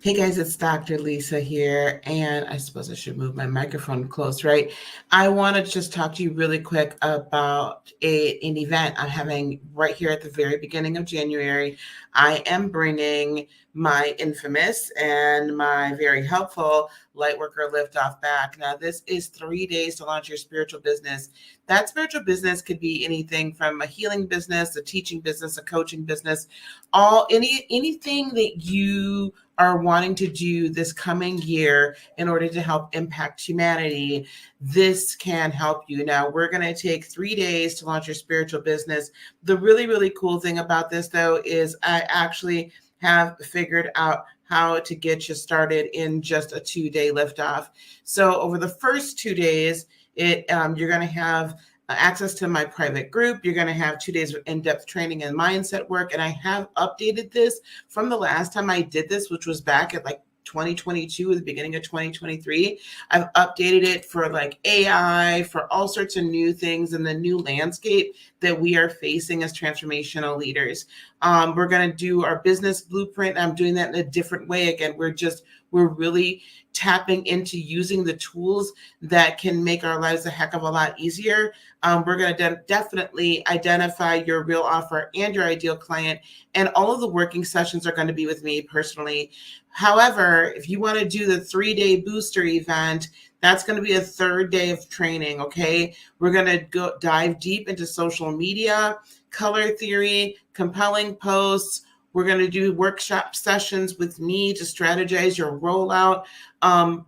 Hey guys, it's Dr. Lisa here, and I suppose I should move my microphone close, right? I want to just talk to you really quick about an event I'm having right here at the very beginning of January. I am bringing my infamous and my very helpful Lightworker Liftoff back. Now, this is 3 days to launch your spiritual business. That spiritual business could be anything from a healing business, a teaching business, a coaching business, anything that you are wanting to do this coming year in order to help impact humanity. This can help you. Now, we're going to take 3 days to launch your spiritual business. The really, really cool thing about this, though, is I actually have figured out how to get you started in just a 2-day liftoff. So over the first 2 days, you're going to have access to my private group. You're going to have 2 days of in-depth training and mindset work. And I have updated this from the last time I did this, which was back at like 2022, the beginning of 2023. I've updated it for like AI, for all sorts of new things in the new landscape that we are facing as transformational leaders. We're going to do our business blueprint. I'm doing that in a different way. Again, we're really tapping into using the tools that can make our lives a heck of a lot easier. We're going to definitely identify your real offer and your ideal client. And all of the working sessions are going to be with me personally. However, if you want to do the 3-day booster event, that's going to be a 3rd day of training. Okay. We're going to go dive deep into social media, color theory, compelling posts. We're going to do workshop sessions with me to strategize your rollout,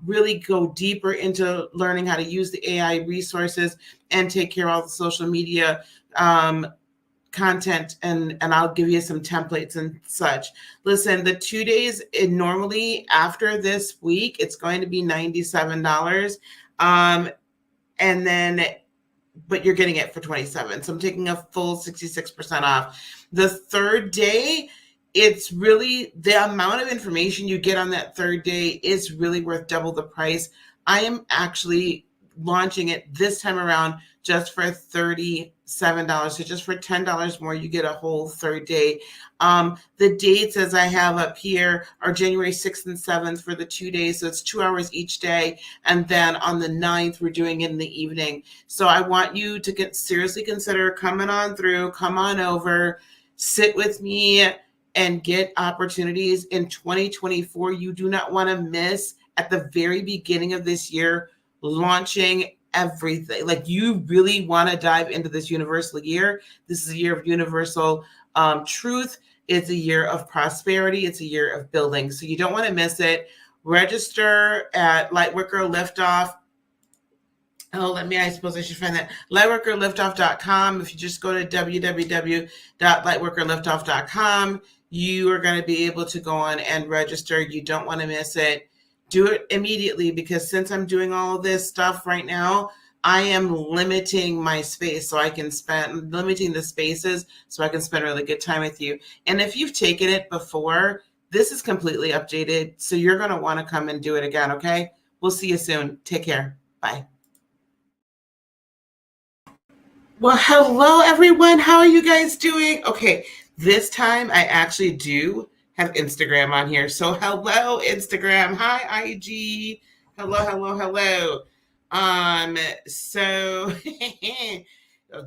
really go deeper into learning how to use the AI resources and take care of all the social media content, and I'll give you some templates and such. Listen, the 2 days, normally after this week, it's going to be $97. And then, but you're getting it for $27. So I'm taking a full 66% off. The 3rd day, it's really the amount of information you get on that 3rd day is really worth double the price. I am actually launching it this time around just for $37. So just for $10 more, you get a whole 3rd day. The dates, as I have up here, are January 6th and 7th for the 2 days. So it's 2 hours each day. And then on the 9th, we're doing it in the evening. So I want you to seriously consider coming on through, come on over, sit with me, and get opportunities in 2024. You do not want to miss at the very beginning of this year, launching everything. Like, you really want to dive into this universal year. This is a year of universal truth. It's a year of prosperity. It's a year of building. So you don't want to miss it. Register at Lightworker Liftoff. I suppose I should find that. Lightworkerliftoff.com. If you just go to www.lightworkerliftoff.com, you are going to be able to go on and register. You don't want to miss it. Do it immediately, because since I'm doing all of this stuff right now, I am limiting my space limiting the spaces so I can spend a really good time with you. And if you've taken it before, this is completely updated. So you're going to want to come and do it again. Okay. We'll see you soon. Take care. Bye. Well, hello, everyone. How are you guys doing? Okay, this time I actually do have Instagram on here. So hello, Instagram. Hi, IG. Hello, hello, hello. So the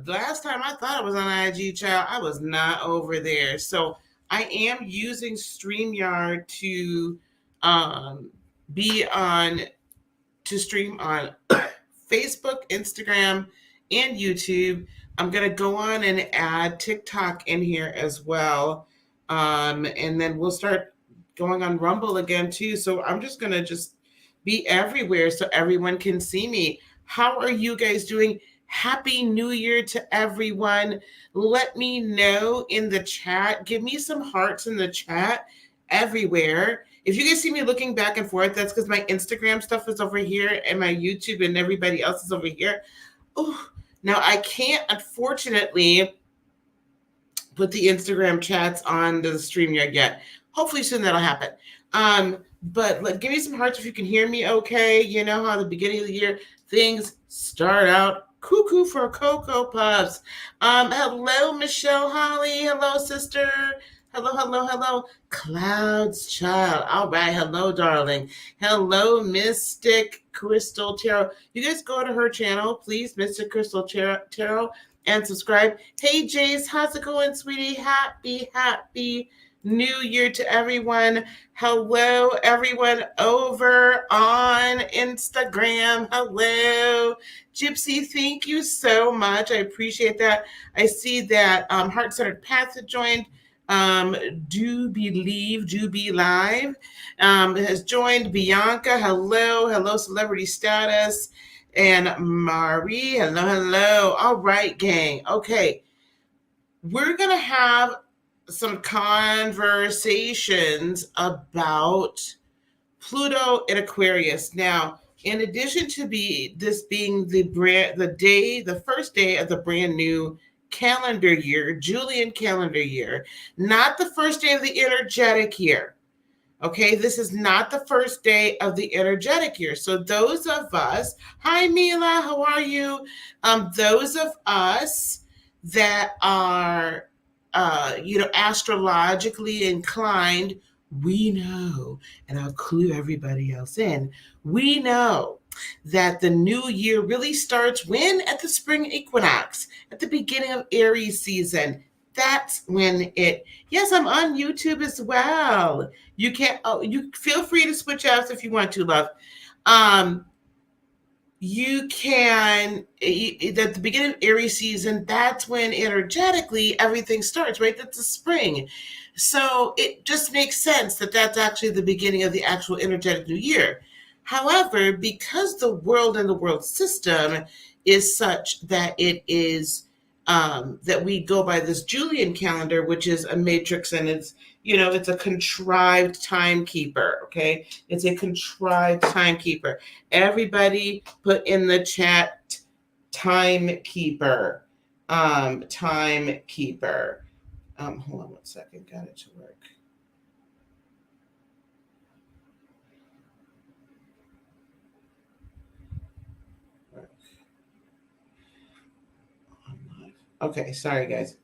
last time I thought I was on IG, child, I was not over there. So I am using StreamYard to stream on Facebook, Instagram, and YouTube. I'm going to go on and add TikTok in here as well. And then we'll start going on Rumble again too. So I'm just going to be everywhere so everyone can see me. How are you guys doing? Happy New Year to everyone. Let me know in the chat. Give me some hearts in the chat everywhere. If you guys see me looking back and forth, that's because my Instagram stuff is over here and my YouTube and everybody else is over here. Oh, now I can't, unfortunately, put the Instagram chats on the StreamYard yet. Hopefully soon that'll happen. But give me some hearts if you can hear me okay. You know how at the beginning of the year, things start out cuckoo for Cocoa Puffs. Hello, Michelle Holly. Hello, sister. Hello, hello, hello. Clouds child. All right. Hello, darling. Hello, Mystic Crystal Tarot. You guys go to her channel, please, Mystic Crystal Tarot, and subscribe. Hey, Jace, how's it going, sweetie? Happy New Year to everyone. Hello, everyone over on Instagram. Hello. Gypsy, thank you so much. I appreciate that. I see that Heart Centered Path had joined. Do Be Live has joined. Bianca, hello, Celebrity Status. And Marie, hello. All right, gang. Okay, we're going to have some conversations about Pluto and Aquarius. Now, in addition to this being the first day of the brand new calendar year, Julian calendar year, not the first day of the energetic year. Okay, this is not the first day of the energetic year. So those of us, hi Mila, how are you? Those of us that are, astrologically inclined, we know, and I'll clue everybody else in, we know that the new year really starts when? At the spring equinox, at the beginning of Aries season. That's when yes, I'm on YouTube as well. You feel free to switch out if you want to, love. You can, at the beginning of Aries season, that's when energetically everything starts, right? That's the spring. So it just makes sense that that's actually the beginning of the actual energetic new year. However, because the world and the world system is such that it is, that we go by this Julian calendar, which is a matrix, and it's a contrived timekeeper. Okay, it's a contrived timekeeper. Everybody put in the chat timekeeper. Timekeeper. Hold on one second. Got it to work. Okay, sorry guys.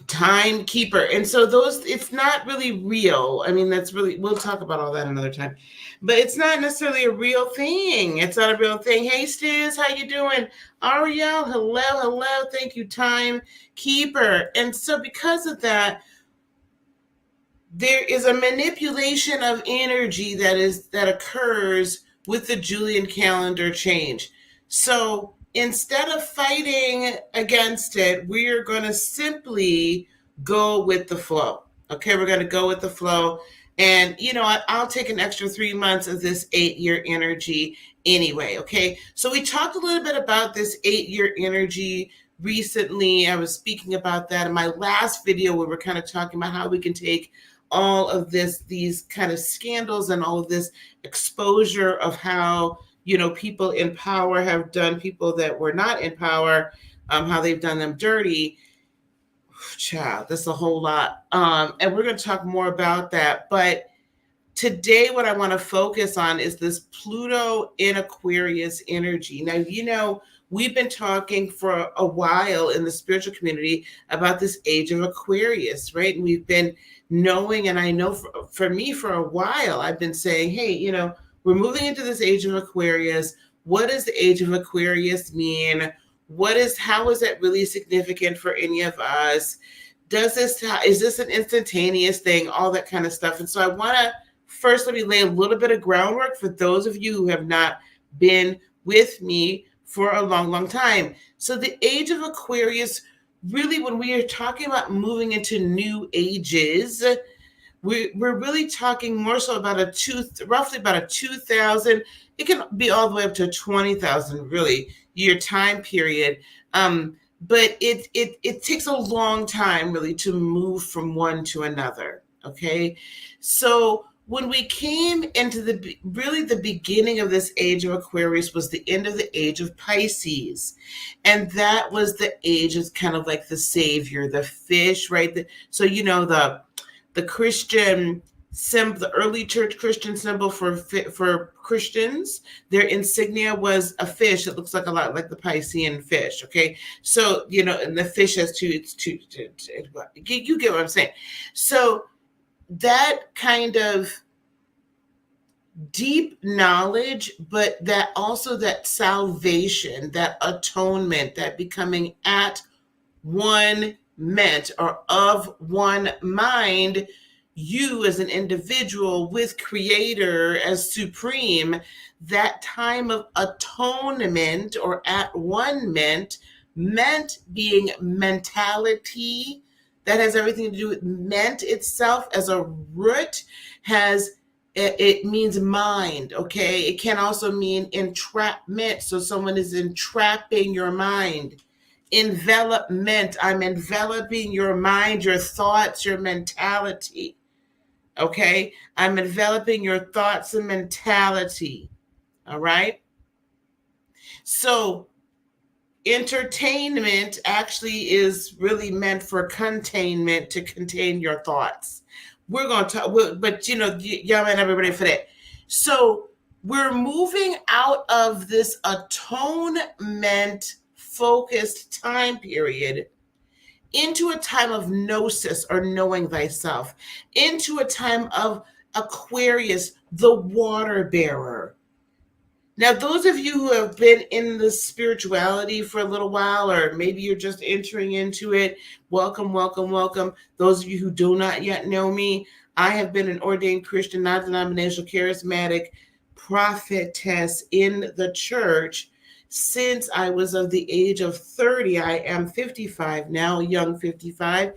Timekeeper. And so it's not really real. I mean, we'll talk about all that another time, but it's not necessarily a real thing. It's not a real thing. Hey, Stiz, how you doing? Ariel, hello. Thank you, Timekeeper. And so because of that, there is a manipulation of energy that occurs with the Julian calendar change. So instead of fighting against it, we're going to simply go with the flow. Okay, we're going to go with the flow. And, I'll take an extra 3 months of this 8-year energy anyway. Okay, so we talked a little bit about this 8-year energy recently. I was speaking about that in my last video where we're kind of talking about how we can take all of these kind of scandals and all of this exposure of how people in power have done people that were not in power, how they've done them dirty. Child, that's a whole lot. And we're going to talk more about that. But today, what I want to focus on is this Pluto in Aquarius energy. Now, we've been talking for a while in the spiritual community about this age of Aquarius, right? And we've been knowing, and I know for me for a while, I've been saying, hey, we're moving into this age of Aquarius. What does the age of Aquarius mean? How is that really significant for any of us? Is this an instantaneous thing? All that kind of stuff. And so I want to first, let me lay a little bit of groundwork for those of you who have not been with me for a long time. So the age of Aquarius, really, when we are talking about moving into new ages, we're really talking more so about roughly about a 2,000. It can be all the way up to 20,000, really, year time period. But it takes a long time, really, to move from one to another. Okay, so when we came into the beginning of this age of Aquarius was the end of the age of Pisces. And that was the age of kind of like the savior, the fish, right? So, the Christian symbol, the early church Christian symbol for Christians, their insignia was a fish that looks like a lot like the Piscean fish. Okay, so and the fish has two. You get what I'm saying. So that kind of deep knowledge, but that also that salvation, that atonement, that becoming at one meant or of one mind, you as an individual with creator as supreme, that time of atonement or at one meant being mentality. That has everything to do with meant itself as a root, has it means mind. Okay, it can also mean entrapment, so someone is entrapping your mind. Envelopment, I'm enveloping your mind, your thoughts, your mentality. Okay, I'm enveloping your thoughts and mentality. All right, so entertainment actually is really meant for containment, to contain your thoughts. We're going to talk, but y'all and everybody for that. So we're moving out of this atonement focused time period into a time of gnosis, or knowing thyself, into a time of Aquarius, the water bearer. Now, those of you who have been in the spirituality for a little while, or maybe you're just entering into it, welcome, welcome, welcome. Those of you who do not yet know me, I have been an ordained Christian, non-denominational, charismatic prophetess in the church since I was of the age of 30. I am 55 now, young 55.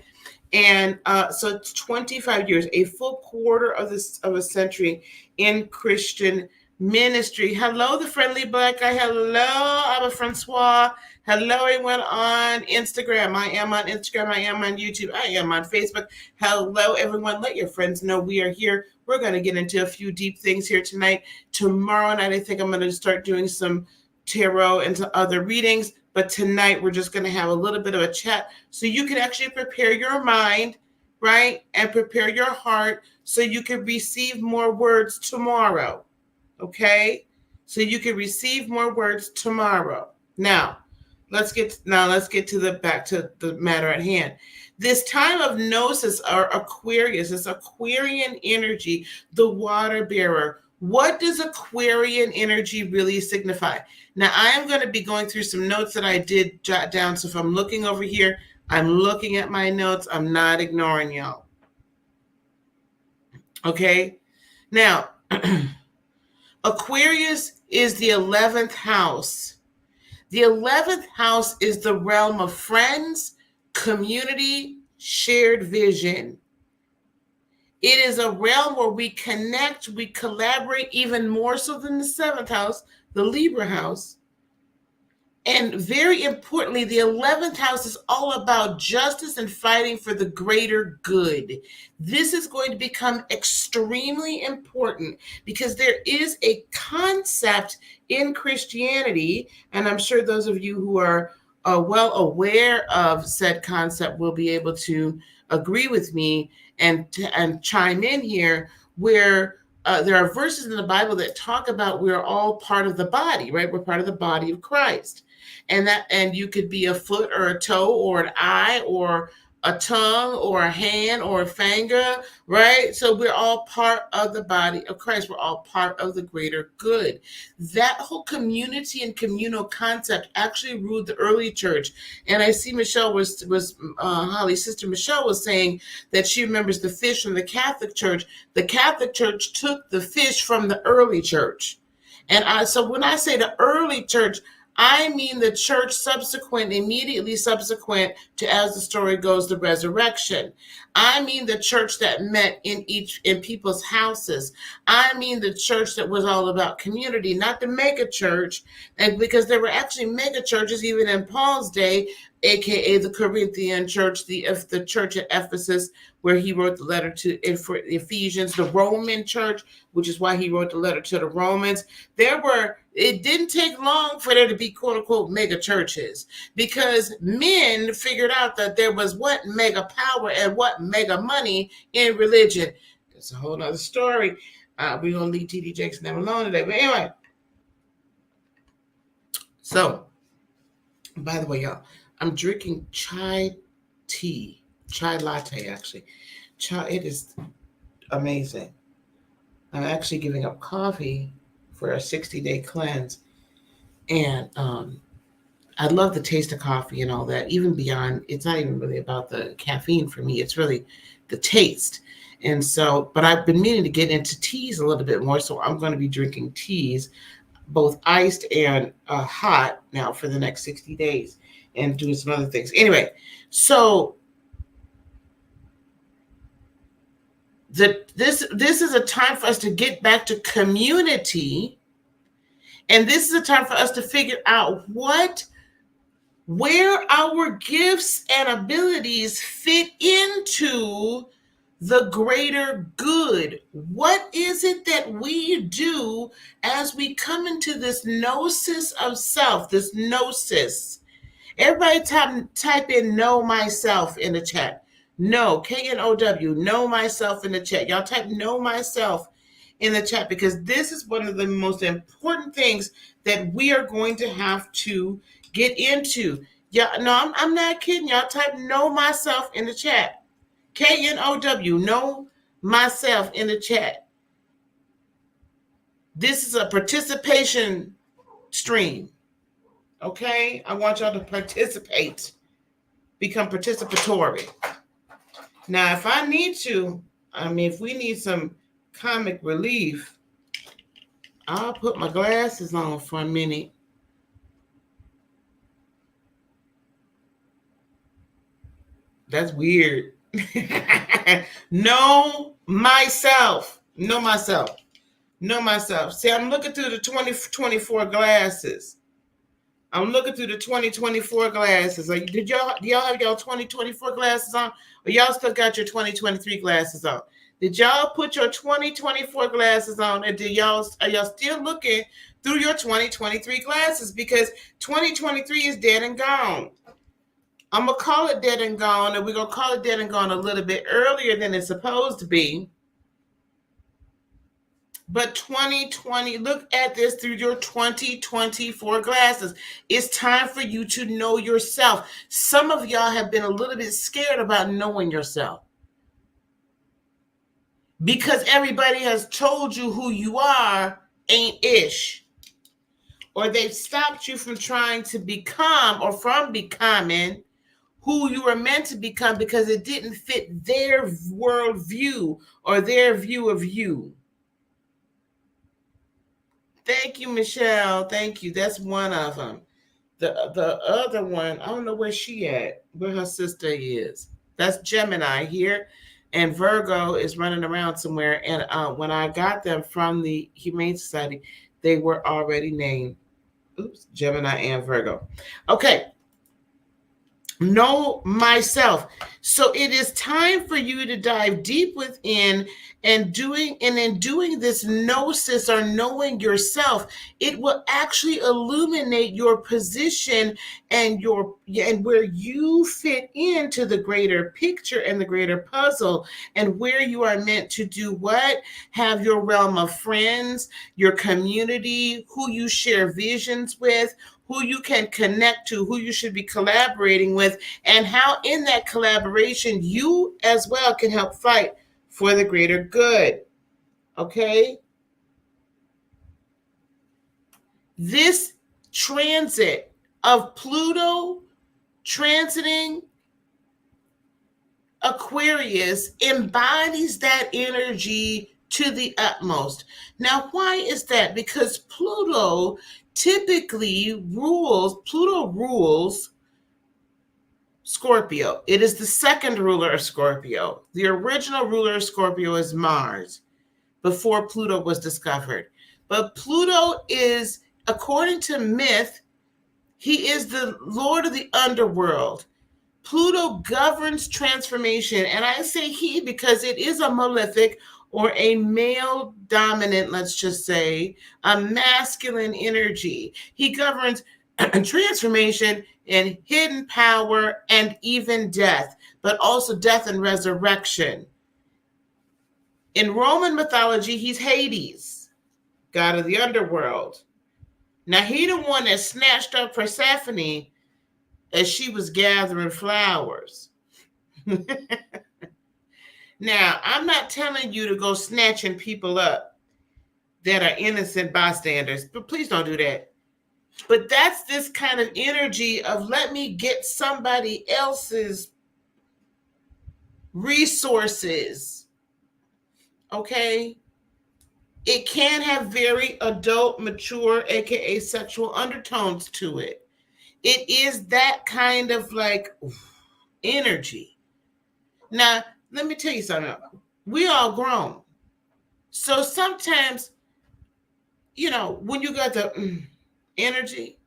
And so it's 25 years, a full quarter of a century in Christian ministry. Hello, the friendly black guy. Hello, I'm a Francois. Hello, everyone on Instagram. I am on Instagram. I am on YouTube. I am on Facebook. Hello, everyone. Let your friends know we are here. We're going to get into a few deep things here tonight. Tomorrow night, I think I'm going to start doing some tarot and some other readings. But tonight, we're just going to have a little bit of a chat so you can actually prepare your mind, right? And prepare your heart so you can receive more words tomorrow. Okay, so you can receive more words tomorrow. Now, let's get to back to the matter at hand. This time of Gnosis or Aquarius, this Aquarian energy, the water bearer. What does Aquarian energy really signify? Now, I am going to be going through some notes that I did jot down. So if I'm looking over here, I'm looking at my notes. I'm not ignoring y'all. Okay, now. Aquarius is the 11th house. The 11th house is the realm of friends, community, shared vision. It is a realm where we connect, we collaborate, even more so than the 7th house, the Libra house. And very importantly, the 11th house is all about justice and fighting for the greater good. This is going to become extremely important because there is a concept in Christianity, and I'm sure those of you who are well aware of said concept will be able to agree with me and chime in here, where there are verses in the Bible that talk about we're all part of the body, right? We're part of the body of Christ. And you could be a foot or a toe or an eye or a tongue or a hand or a finger, right? So we're all part of the body of Christ. We're all part of the greater good. That whole community and communal concept actually ruled the early church. And I see Michelle Holly's sister Michelle was saying that she remembers the fish from the Catholic Church. The Catholic Church took the fish from the early church. And so when I say the early church, I mean the church immediately subsequent to, as the story goes, the resurrection. I mean the church that met in people's houses. I mean the church that was all about community, not the mega church. And because there were actually mega churches even in Paul's day, aka the Corinthian church, the church at Ephesus, where he wrote the letter to Ephesians, the Roman church, which is why he wrote the letter to the Romans. It didn't take long for there to be quote unquote mega churches, because men figured out that there was what mega power and what mega money in religion. It's a whole nother story. We're going to leave TD Jakes and them alone today. But anyway, so by the way, y'all, I'm drinking chai latte, actually. It is amazing. I'm actually giving up coffee for a 60-day cleanse. And I love the taste of coffee and all that, even beyond, it's not even really about the caffeine for me. It's really the taste. And so, but I've been meaning to get into teas a little bit more. So I'm going to be drinking teas, both iced and hot now for the next 60 days and doing some other things. Anyway, so this is a time for us to get back to community. And this is a time for us to figure out where our gifts and abilities fit into the greater good. What is it that we do as we come into this gnosis of self, this gnosis? Everybody type in know myself in the chat. No, K-N-O-W, know myself in the chat. Y'all type know myself in the chat, because this is one of the most important things that we are going to have to get into. Yeah, no, I'm not kidding. Y'all type know myself in the chat. K-N-O-W, know myself in the chat. This is a participation stream. Okay? I want y'all to participate. Become participatory. Now, if I need to, if we need some comic relief, I'll put my glasses on for a minute. That's weird. Know myself. Know myself. Know myself. See, I'm looking through the 2024 glasses. I'm looking through the 2024 glasses. Do y'all have y'all 2024 glasses on? Or y'all still got your 2023 glasses on? Did y'all put your 2024 glasses on? And are y'all still looking through your 2023 glasses? Because 2023 is dead and gone. I'm going to call it dead and gone, and we're going to call it dead and gone a little bit earlier than it's supposed to be. But 2020, look at this through your 2024 glasses. It's time for you to know yourself. Some of y'all have been a little bit scared about knowing yourself, because everybody has told you who you are ain't ish. Or they've stopped you from trying to become, or from becoming, who you were meant to become, because it didn't fit their worldview or their view of you. Thank you, Michelle. Thank you. That's one of them. The other one, I don't know where she at, where her sister is. That's Gemini here. And Virgo is running around somewhere. And when I got them from the Humane Society, they were already named. Oops, Gemini and Virgo. Okay. Know myself. So it is time for you to dive deep within and in doing this gnosis, or knowing yourself, it will actually illuminate your position and where you fit into the greater picture and the greater puzzle, and where you are meant to do what, have your realm of friends, your community, who you share visions with, who you can connect to, who you should be collaborating with, and how in that collaboration you as well can help fight for the greater good. Okay? This transit of Pluto transiting Aquarius embodies that energy to the utmost. Now, why is that? Because Pluto rules Scorpio. It is the second ruler of Scorpio. The original ruler of Scorpio is Mars, before Pluto was discovered. But Pluto is, according to myth, he is the lord of the underworld. Pluto governs transformation. And I say he because it is a malefic, or a male dominant, let's just say, a masculine energy. He governs transformation and hidden power and even death, but also death and resurrection. In Roman mythology, he's Hades, god of the underworld. Now, he the one that snatched up Persephone as she was gathering flowers. Now, I'm not telling you to go snatching people up that are innocent bystanders, but please don't do that. But that's this kind of energy of let me get somebody else's resources. Okay? It can have very adult, mature, aka sexual undertones to it. It is that kind of like energy. Now, let me tell you something. We all grown. So sometimes, when you got the energy,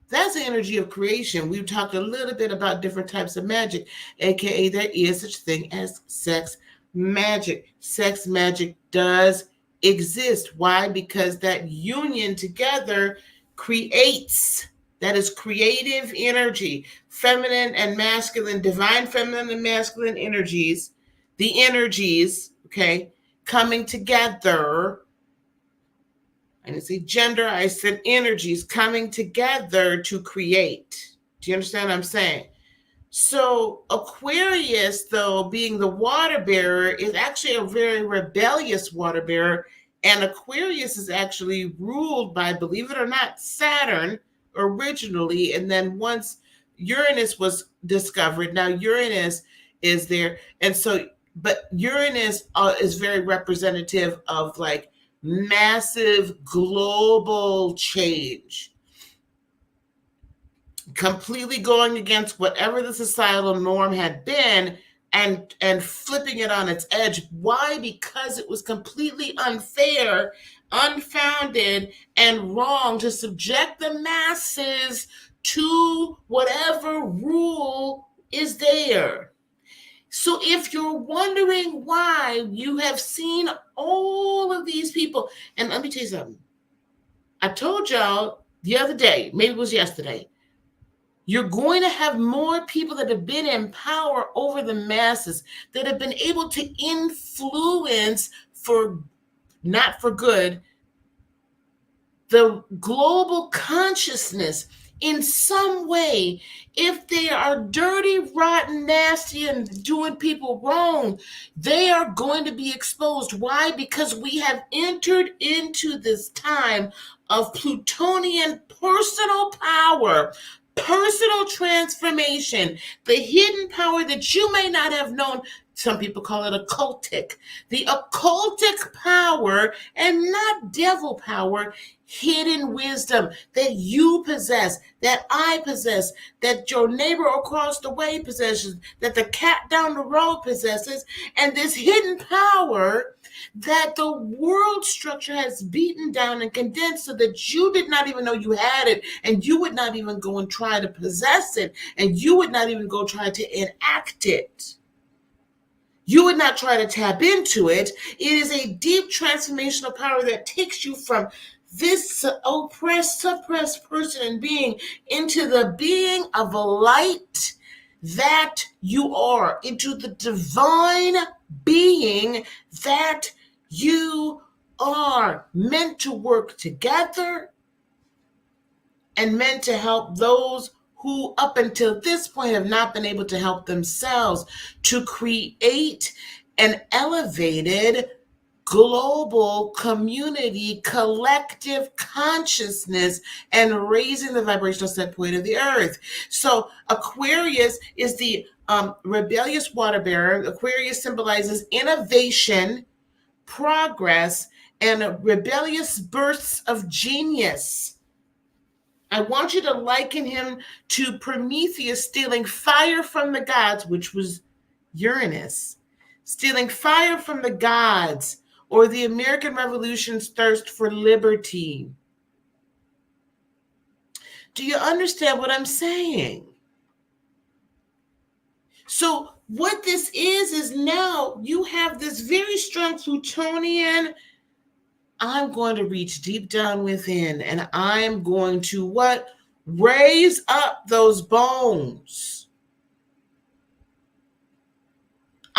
that's the energy of creation. We talked a little bit about different types of magic, aka there is such thing as sex magic. Sex magic does exist. Why? Because that union together creates. That is creative energy, feminine and masculine, divine feminine and masculine energies, the energies, okay, coming together. I didn't say gender, I said energies coming together to create. Do you understand what I'm saying? So Aquarius, though, being the water bearer, is actually a very rebellious water bearer. And Aquarius is actually ruled by, believe it or not, Saturn originally. And then once Uranus was discovered, now Uranus is there. And so, but Uranus is very representative of like massive global change, completely going against whatever the societal norm had been and flipping it on its edge. Why? Because it was completely unfair, unfounded, and wrong to subject the masses to whatever rule is there. So if you're wondering why you have seen all of these people, and let me tell you something. I told y'all the other day, maybe it was yesterday, you're going to have more people that have been in power over the masses, that have been able to influence, for not for good, the global consciousness in some way. If they are dirty, rotten, nasty, and doing people wrong, they are going to be exposed. Why? Because we have entered into this time of Plutonian personal power, personal transformation, the hidden power that you may not have known. Some people call it occultic. The occultic power, and not devil power, hidden wisdom that you possess, that I possess, that your neighbor across the way possesses, that the cat down the road possesses, and this hidden power that the world structure has beaten down and condensed so that you did not even know you had it, and you would not even go and try to possess it, and you would not even go try to enact it. You would not try to tap into it. It is a deep transformational power that takes you from this oppressed, suppressed person and being into the being of a light that you are, into the divine being that you are, meant to work together and meant to help those who up until this point have not been able to help themselves, to create an elevated global community, collective consciousness, and raising the vibrational set point of the earth. So Aquarius is the rebellious water bearer. Aquarius symbolizes innovation, progress, and rebellious bursts of genius. I want you to liken him to Prometheus stealing fire from the gods, which was Uranus, stealing fire from the gods, or the American Revolution's thirst for liberty. Do you understand what I'm saying? So what this is now you have this very strong Plutonian. I'm going to reach deep down within, and I'm going to what? Raise up those bones.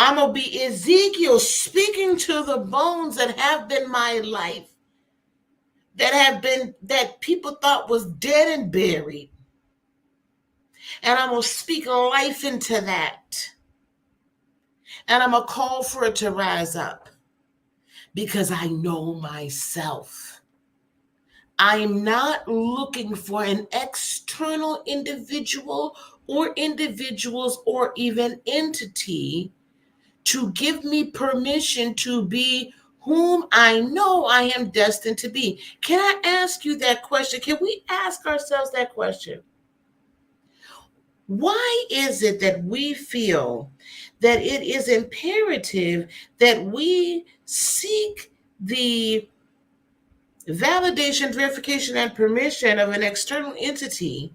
I'm going to be Ezekiel speaking to the bones that have been my life, that people thought was dead and buried. And I'm going to speak life into that. And I'm going to call for it to rise up because I know myself. I'm not looking for an external individual or individuals or even entity to give me permission to be whom I know I am destined to be. Can I ask you that question? Can we ask ourselves that question? Why is it that we feel that it is imperative that we seek the validation, verification, and permission of an external entity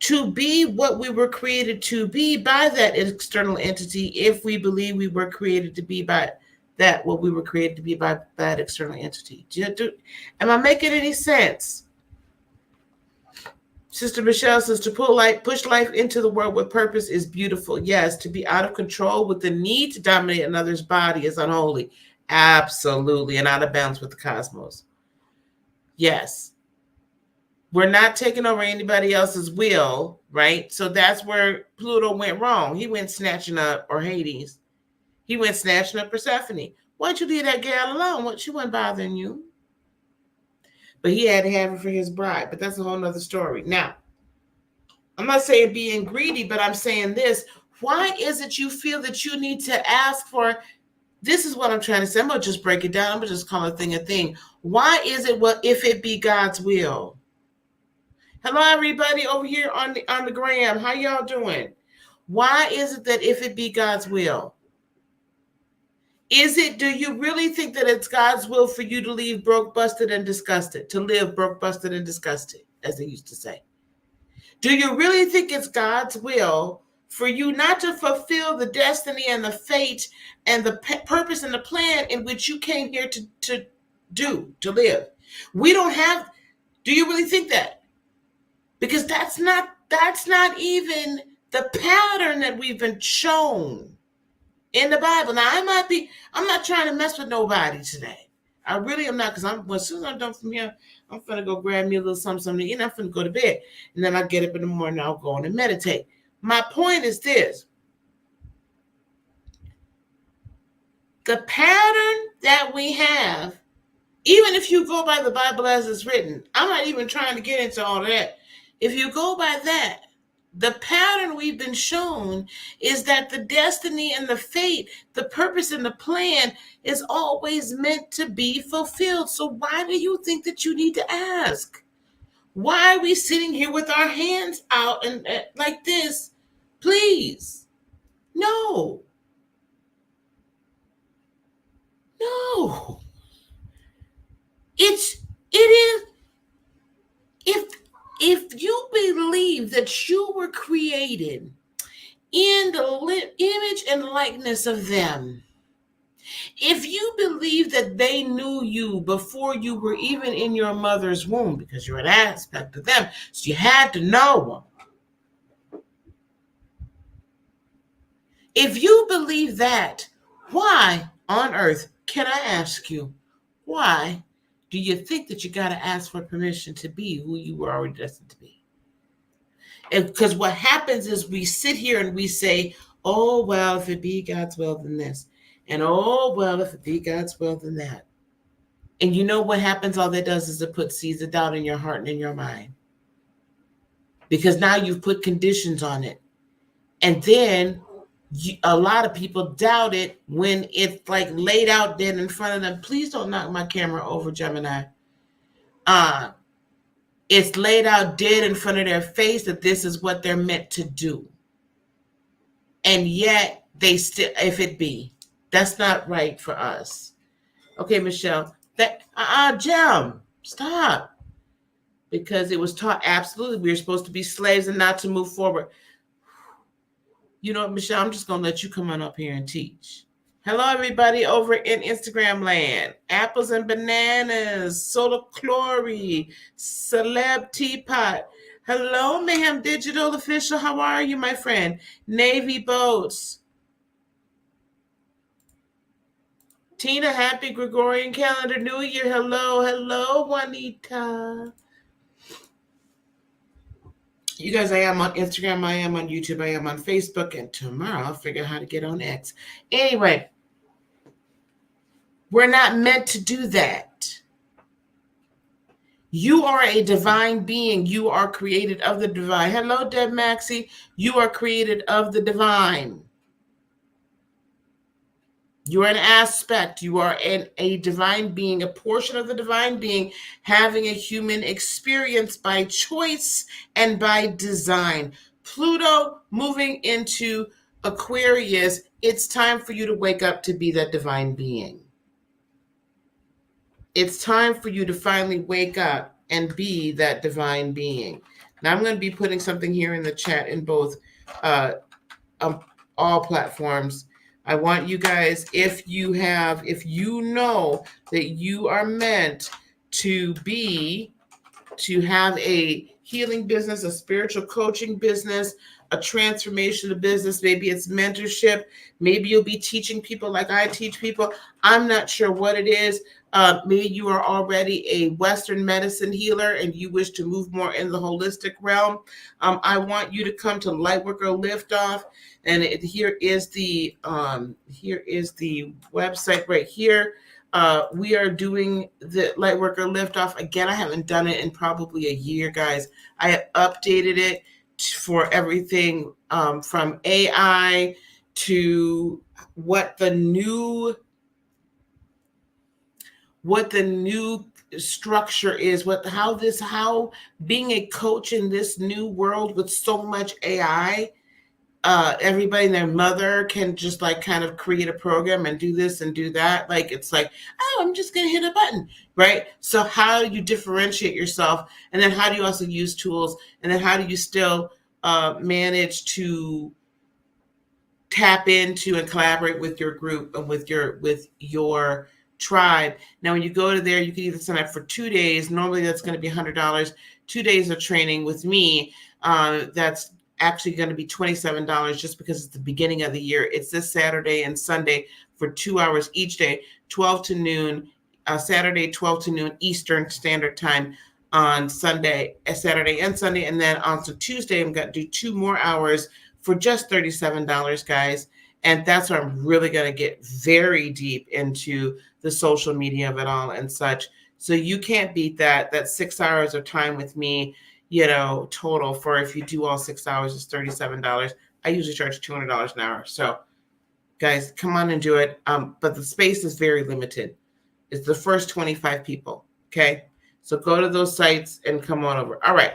to be what we were created to be by that external entity, if we believe we were created to be by that, what we were created to be by that external entity? Am I making any sense? Sister Michelle says to push life into the world with purpose is beautiful. Yes, to be out of control with the need to dominate another's body is unholy. Absolutely, and out of balance with the cosmos. Yes. We're not taking over anybody else's will, right? So that's where Pluto went wrong. He went snatching up, or Hades. He went snatching up Persephone. Why'd you leave that gal alone? She wasn't bothering you. But he had to have her for his bride. But that's a whole nother story. Now, I'm not saying being greedy, but I'm saying this. Why is it you feel that you need to ask for? This is what I'm trying to say. I'm going to just break it down. I'm going to just call a thing. Why is it, well, if it be God's will? Hello, everybody over here on the gram. How y'all doing? Why is it that if it be God's will? Do you really think that it's God's will for you to leave broke, busted, and disgusted? To live broke, busted, and disgusted, as they used to say. Do you really think it's God's will for you not to fulfill the destiny and the fate and the purpose and the plan in which you came here to live? Do you really think that? Because that's not even the pattern that we've been shown in the Bible. Now, I'm not trying to mess with nobody today. I really am not, because as soon as I'm done from here, I'm going to go grab me a little something to eat, and I'm going to go to bed. And then I'll get up in the morning, I'll go on and meditate. My point is this. The pattern that we have, even if you go by the Bible as it's written, I'm not even trying to get into all of that. If you go by that, the pattern we've been shown is that the destiny and the fate, the purpose and the plan is always meant to be fulfilled. So why do you think that you need to ask? Why are we sitting here with our hands out and like this? Please. No. It is. If you believe that you were created in the image and likeness of them, if you believe that they knew you before you were even in your mother's womb, because you're an aspect of them, so you had to know them. If you believe that, why on earth, can I ask you, why do you think that you got to ask for permission to be who you were already destined to be? Because what happens is we sit here and we say, oh, well, if it be God's will, then this. And oh, well, if it be God's will, then that. And you know what happens? All that does is it puts seeds of doubt in your heart and in your mind. Because now you've put conditions on it. And then a lot of people doubt it when it's like laid out dead in front of them. Please don't knock my camera over, Gemini. It's laid out dead in front of their face that this is what they're meant to do. And yet they still, if it be, that's not right for us. Okay, Michelle, Gem, stop. Because it was taught absolutely we were supposed to be slaves and not to move forward. You know what, Michelle, I'm just going to let you come on up here and teach. Hello, everybody over in Instagram land. Apples and bananas, solar glory, celeb teapot. Hello, Mayhem Digital Official. How are you, my friend? Navy boats. Tina, happy Gregorian calendar New Year. Hello, hello, Juanita. You guys, I am on Instagram, I am on YouTube, I am on Facebook, and tomorrow I'll figure out how to get on X. Anyway, we're not meant to do that. You are a divine being. You are created of the divine. Hello, Deb Maxie. You are created of the divine. You are an aspect. You are a divine being, a portion of the divine being having a human experience by choice and by design. Pluto moving into Aquarius, it's time for you to wake up to be that divine being. It's time for you to finally wake up and be that divine being. Now, I'm going to be putting something here in the chat in both all platforms. I want you guys, if you know that you are meant to have a healing business, a spiritual coaching business, a transformational business, maybe it's mentorship, maybe you'll be teaching people like I teach people. I'm not sure what it is. Maybe you are already a Western medicine healer and you wish to move more in the holistic realm. I want you to come to Lightworker Liftoff, and here is the website right here. We are doing the Lightworker Liftoff again. I haven't done it in probably a year, guys. I have updated it for everything from AI to what the new structure is, how being a coach in this new world with so much AI. Everybody and their mother can just like kind of create a program and do this and do that. Like, it's like, oh, I'm just going to hit a button, right? So how do you differentiate yourself? And then how do you also use tools? And then how do you still manage to tap into and collaborate with your group and with your tribe? Now, when you go to there, you can either sign up for 2 days. Normally that's going to be $100. 2 days of training with me. That's actually going to be $27 just because it's the beginning of the year. It's this Saturday and Sunday for 2 hours each day, 12 to noon, Saturday, 12 to noon Eastern Standard Time on Sunday, Saturday and Sunday. And then on Tuesday, I'm going to do 2 more hours for just $37, guys. And that's where I'm really going to get very deep into the social media of it all and such. So you can't beat that. That's 6 hours of time with me, total for, if you do all 6 hours, is $37. I usually charge $200 an hour. So guys, come on and do it. But the space is very limited. It's the first 25 people. Okay. So go to those sites and come on over. All right.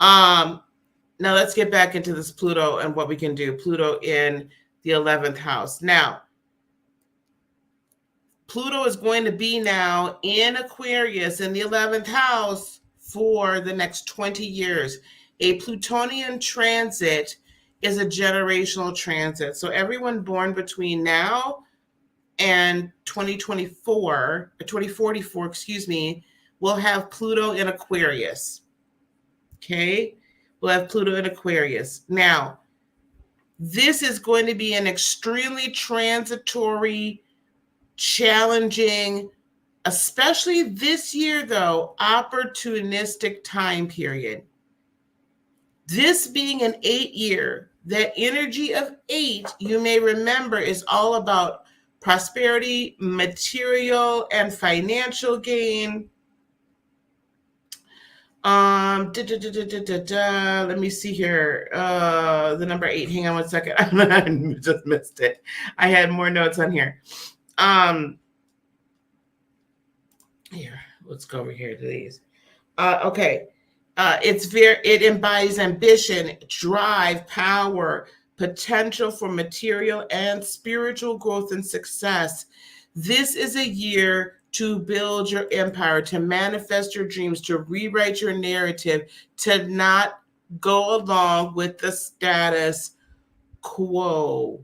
Now let's get back into this Pluto and what we can do. Pluto in the 11th house. Now, Pluto is going to be now in Aquarius in the 11th house for the next 20 years. A Plutonian transit is a generational transit. So everyone born between now and 2044, will have Pluto in Aquarius. Okay? We'll have Pluto in Aquarius. Now, this is going to be an extremely transitory, challenging, especially this year, though, opportunistic time period. This being an 8-year, that energy of 8, you may remember, is all about prosperity, material, and financial gain. Let me see here. The number 8. Hang on one second. I just missed it. I had more notes on here. Here, let's go over here to these. Okay. It embodies ambition, drive, power, potential for material and spiritual growth and success. This is a year to build your empire, to manifest your dreams, to rewrite your narrative, to not go along with the status quo.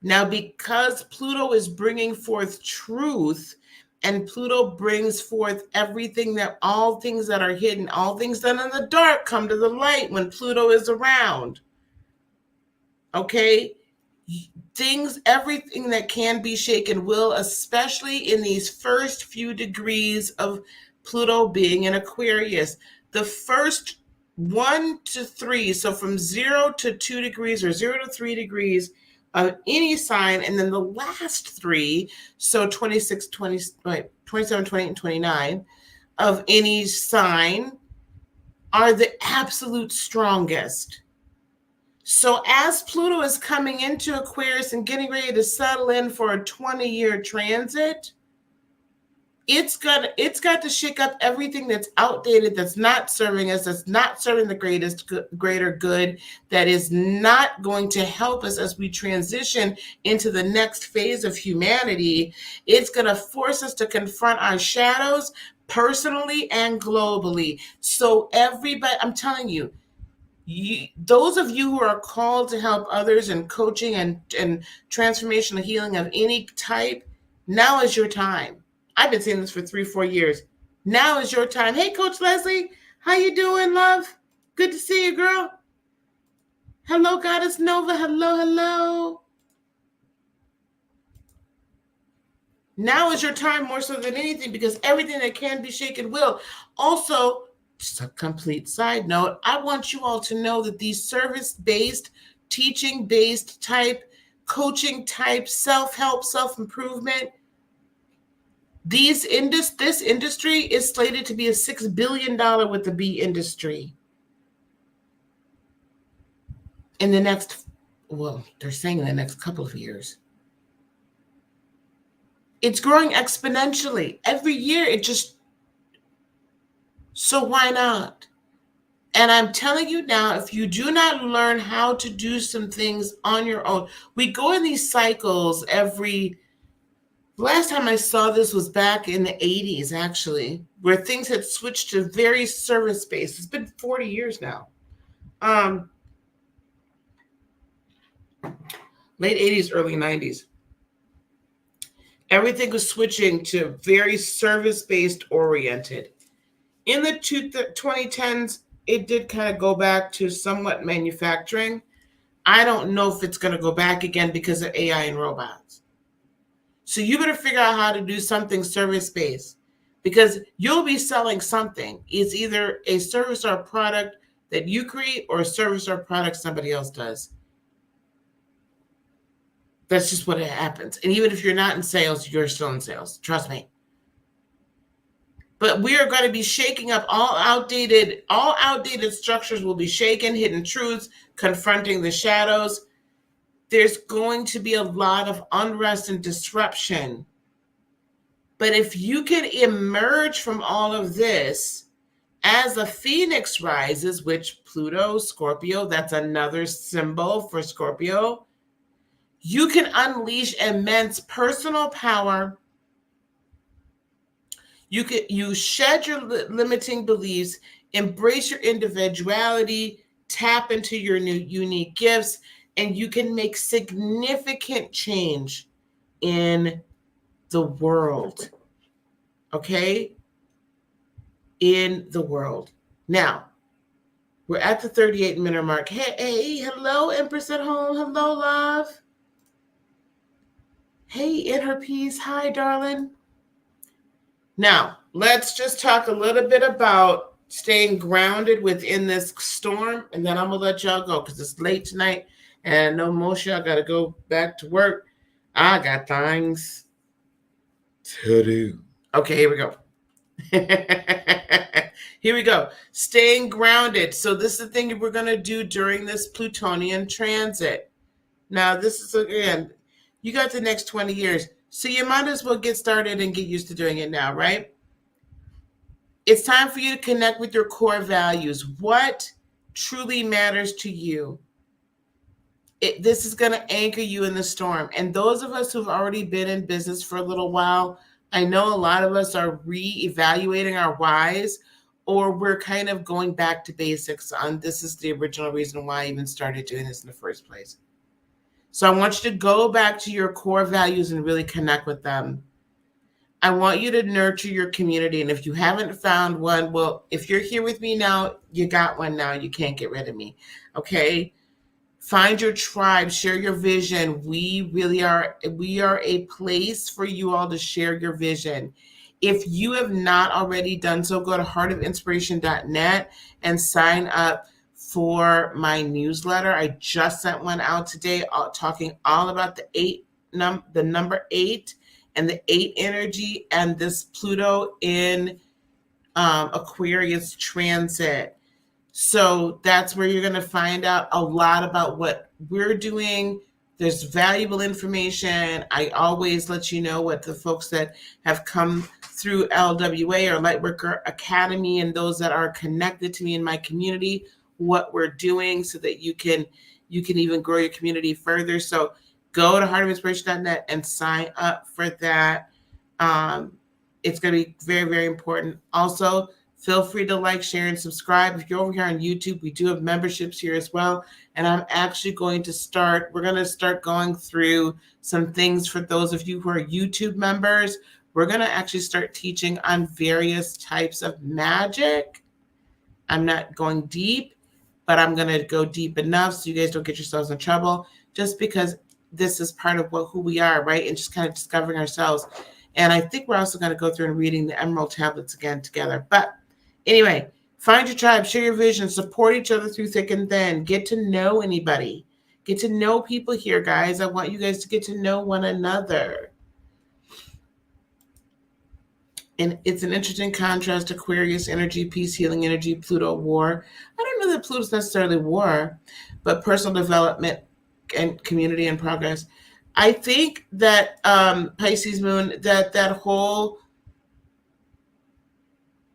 Now, because Pluto is bringing forth truth, and Pluto brings forth all things that are hidden, all things done in the dark come to the light when Pluto is around. Okay? Things, everything that can be shaken will, especially in these first few degrees of Pluto being in Aquarius. The first 1 to 3, so from 0 to 2 degrees or 0 to 3 degrees of any sign, and then the last three, so 26, 20, 27, 28, and 29 of any sign are the absolute strongest. So as Pluto is coming into Aquarius and getting ready to settle in for a 20-year transit, it's got to shake up everything that's outdated, that's not serving us, that's not serving the greater good, that is not going to help us as we transition into the next phase of humanity. It's going to force us to confront our shadows personally and globally. So everybody, I'm telling you, those of you who are called to help others in coaching and transformational healing of any type, now is your time. I've been saying this for 3-4 years. Now is your time. Hey, Coach Leslie, how you doing, love? Good to see you, girl. Hello, Goddess Nova. Hello, hello. Now is your time more so than anything, because everything that can be shaken will. Also, just a complete side note, I want you all to know that these service-based, teaching-based type, coaching type, self-help, self-improvement, this industry is slated to be a $6 billion with the B industry in the next, well, they're saying in the next couple of years. It's growing exponentially. Every year, so why not? And I'm telling you now, if you do not learn how to do some things on your own, we go in these cycles last time I saw this was back in the 80s, actually, where things had switched to very service-based. It's been 40 years now. Late 80s, early 90s. Everything was switching to very service-based oriented. In the 2010s, it did kind of go back to somewhat manufacturing. I don't know if it's going to go back again because of AI and robots. So you better figure out how to do something service-based, because you'll be selling something. It's either a service or a product that you create, or a service or a product somebody else does. That's just what it happens. And even if you're not in sales, you're still in sales. Trust me. But we are going to be shaking up all outdated structures will be shaken, hidden truths, confronting the shadows. There's going to be a lot of unrest and disruption. But if you can emerge from all of this as a phoenix rises, which Pluto, Scorpio, that's another symbol for Scorpio, you can unleash immense personal power. You shed your limiting beliefs, embrace your individuality, tap into your new unique gifts, and you can make significant change in the world. Okay? In the world. Now, we're at the 38-minute mark. Hey, hello, Empress at home. Hello, love. Hey, Inner Peace. Hi, darling. Now, let's just talk a little bit about staying grounded within this storm, and then I'm going to let y'all go because it's late tonight, and no more y'all got to go back to work. I got things to do. Okay, here we go. Here we go. Staying grounded. So this is the thing we're going to do during this Plutonian transit. Now, this is, again, you got the next 20 years. So you might as well get started and get used to doing it now, right? It's time for you to connect with your core values. What truly matters to you? This is going to anchor you in the storm. And those of us who've already been in business for a little while, I know a lot of us are re-evaluating our whys, or we're kind of going back to basics on this is the original reason why I even started doing this in the first place. So I want you to go back to your core values and really connect with them. I want you to nurture your community. And if you haven't found one, well, if you're here with me now, you got one now. You can't get rid of me. Okay? Find your tribe, share your vision. We are a place for you all to share your vision. If you have not already done so, go to heartofinspiration.net and sign up for my newsletter. I just sent one out today talking all about the number 8 and the 8 energy and this Pluto in Aquarius transit. So that's where you're going to find out a lot about what we're doing. There's valuable information. I always let you know what the folks that have come through LWA or Lightworker Academy and those that are connected to me in my community, what we're doing so that you can even grow your community further. So go to heartofinspiration.net and sign up for that. It's going to be very, very important. Also, feel free to like, share, and subscribe. If you're over here on YouTube, we do have memberships here as well. And I'm actually we're going to start going through some things for those of you who are YouTube members. We're going to actually start teaching on various types of magic. I'm not going deep, but I'm going to go deep enough so you guys don't get yourselves in trouble, just because this is part of who we are, right? And just kind of discovering ourselves. And I think we're also going to go through and reading the Emerald Tablets again together. But anyway, find your tribe, share your vision, support each other through thick and thin. Get to know anybody. Get to know people here, guys. I want you guys to get to know one another. And it's an interesting contrast: Aquarius energy, peace, healing energy, Pluto, war. I don't know that Pluto's necessarily war, but personal development and community and progress. I think that Pisces moon, that whole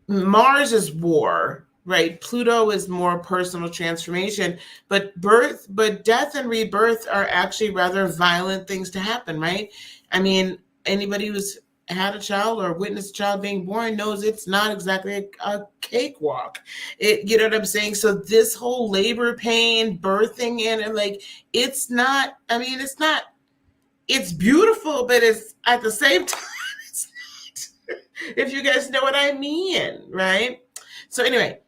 Mars is war, right? Pluto is more personal transformation, but death and rebirth are actually rather violent things to happen, right? I mean, anybody who's had a child or witnessed a child being born knows it's not exactly a cakewalk. You know what I'm saying? So this whole labor pain, birthing and like, it's not, I mean, it's beautiful, but it's at the same time, it's not, if you guys know what I mean, right? So anyway,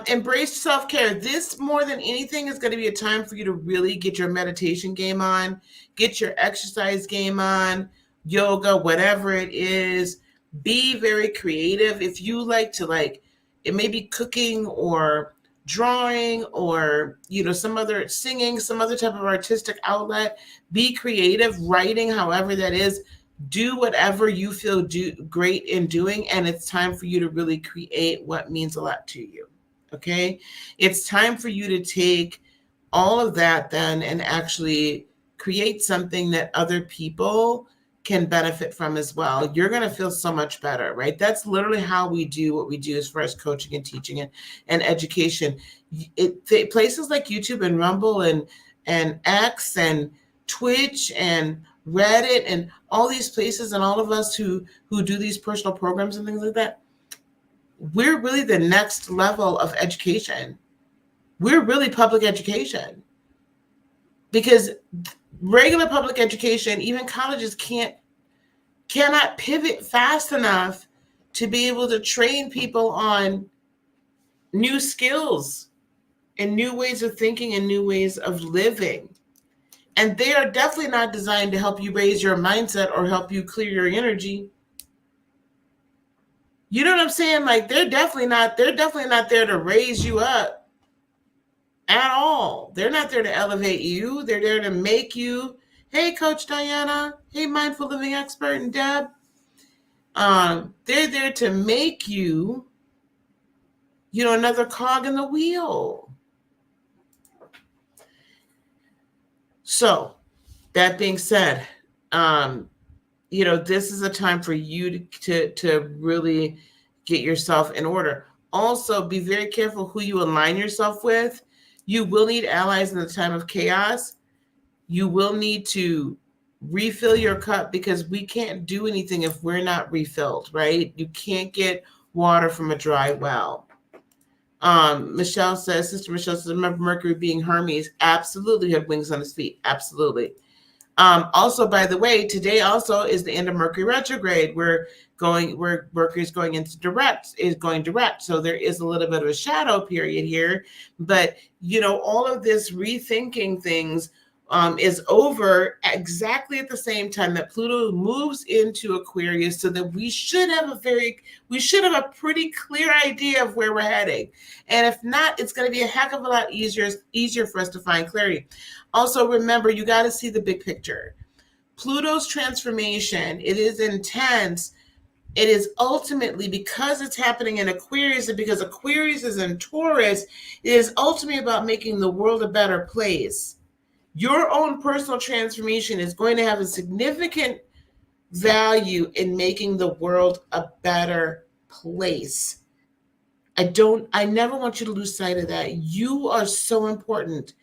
embrace self-care. This, more than anything, is going to be a time for you to really get your meditation game on, get your exercise game on, yoga, whatever it is. Be very creative. If you like to, it may be cooking or drawing or, some other singing, some other type of artistic outlet. Be creative, writing, however that is. Do whatever you feel great in doing, and it's time for you to really create what means a lot to you. Okay? It's time for you to take all of that then and actually create something that other people can benefit from as well. You're going to feel so much better, right? That's literally how we do what we do as far as coaching and teaching and education. Places like YouTube and Rumble and X and Twitch and Reddit and all these places, and all of us who do these personal programs and things like that, we're really the next level of education. We're really public education, because regular public education, even colleges, cannot pivot fast enough to be able to train people on new skills and new ways of thinking and new ways of living. And they are definitely not designed to help you raise your mindset or help you clear your energy. You know what I'm saying? Like, they're definitely not there to raise you up at all. They're not there to elevate you. They're there to make you. Hey, Coach Diana. Hey, Mindful Living Expert and Deb. They're there to make you, another cog in the wheel. So, that being said, this is a time for you to really get yourself in order. Also, be very careful who you align yourself with. You will need allies in the time of chaos. You will need to refill your cup, because we can't do anything if we're not refilled, right? You can't get water from a dry well. Sister Michelle says, remember Mercury being Hermes? Absolutely, he had wings on his feet. Absolutely. Also, by the way, today also is the end of Mercury retrograde. Where Mercury is going direct. So there is a little bit of a shadow period here, but all of this rethinking things is over exactly at the same time that Pluto moves into Aquarius, so that we should have a pretty clear idea of where we're heading. And if not, it's going to be a heck of a lot easier for us to find clarity. Also, remember, you got to see the big picture. Pluto's transformation, it is intense. It is ultimately, because it's happening in Aquarius and because Aquarius is in Taurus, it is ultimately about making the world a better place. Your own personal transformation is going to have a significant value in making the world a better place. I never want you to lose sight of that. You are so important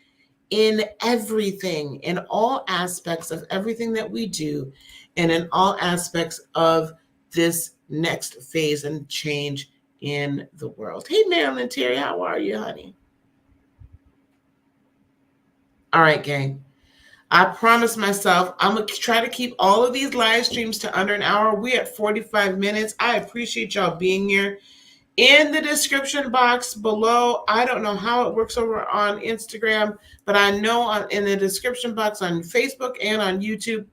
in everything, in all aspects of everything that we do, and in all aspects of this next phase and change in the world. Hey, Marilyn Terry, how are you, honey? All right, gang. I promised myself I'm going to try to keep all of these live streams to under an hour. We're at 45 minutes. I appreciate y'all being here. In the description box below, I don't know how it works over on Instagram, but I know in the description box on Facebook and on YouTube,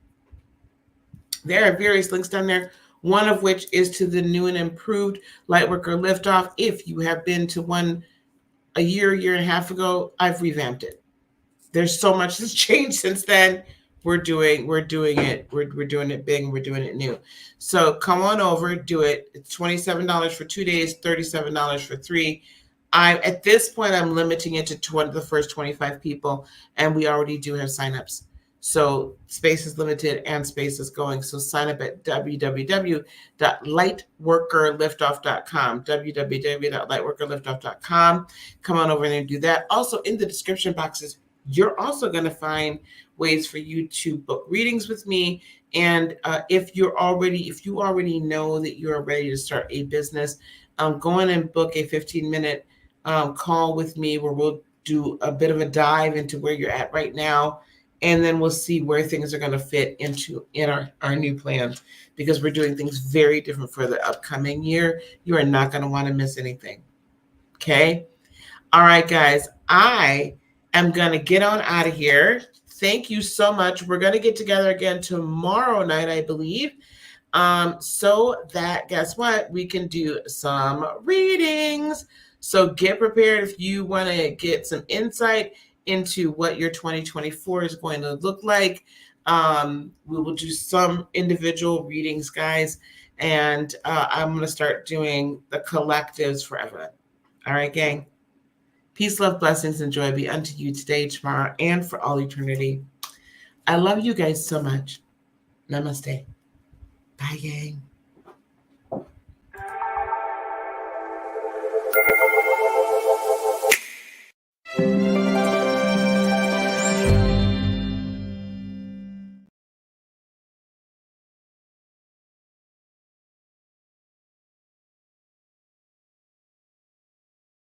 there are various links down there, one of which is to the new and improved Lightworker Liftoff. If you have been to one a year and a half ago, I've revamped it. There's so much that's changed since then. We're doing it. We're doing it big, and we're doing it new. So come on over, do it. It's $27 for 2 days, $37 for 3. At this point, I'm limiting it to the first 25 people, and we already do have signups. So space is limited and space is going. So sign up at www.lightworkerliftoff.com, www.lightworkerliftoff.com. Come on over and do that. Also, in the description boxes, you're also going to find ways for you to book readings with me. And if you already know that you're ready to start a business, go in and book a 15-minute call with me, where we'll do a bit of a dive into where you're at right now. And then we'll see where things are going to fit in our new plans, because we're doing things very different for the upcoming year. You are not going to want to miss anything. Okay. All right, guys, I am going to get on out of here. Thank you so much. We're going to get together again tomorrow night, I believe. So that, guess what? We can do some readings. So get prepared if you want to get some insight into what your 2024 is going to look like. We will do some individual readings, guys. And I'm going to start doing the collectives forever. All right, gang. Peace, love, blessings, and joy be unto you today, tomorrow, and for all eternity. I love you guys so much. Namaste. Bye, gang.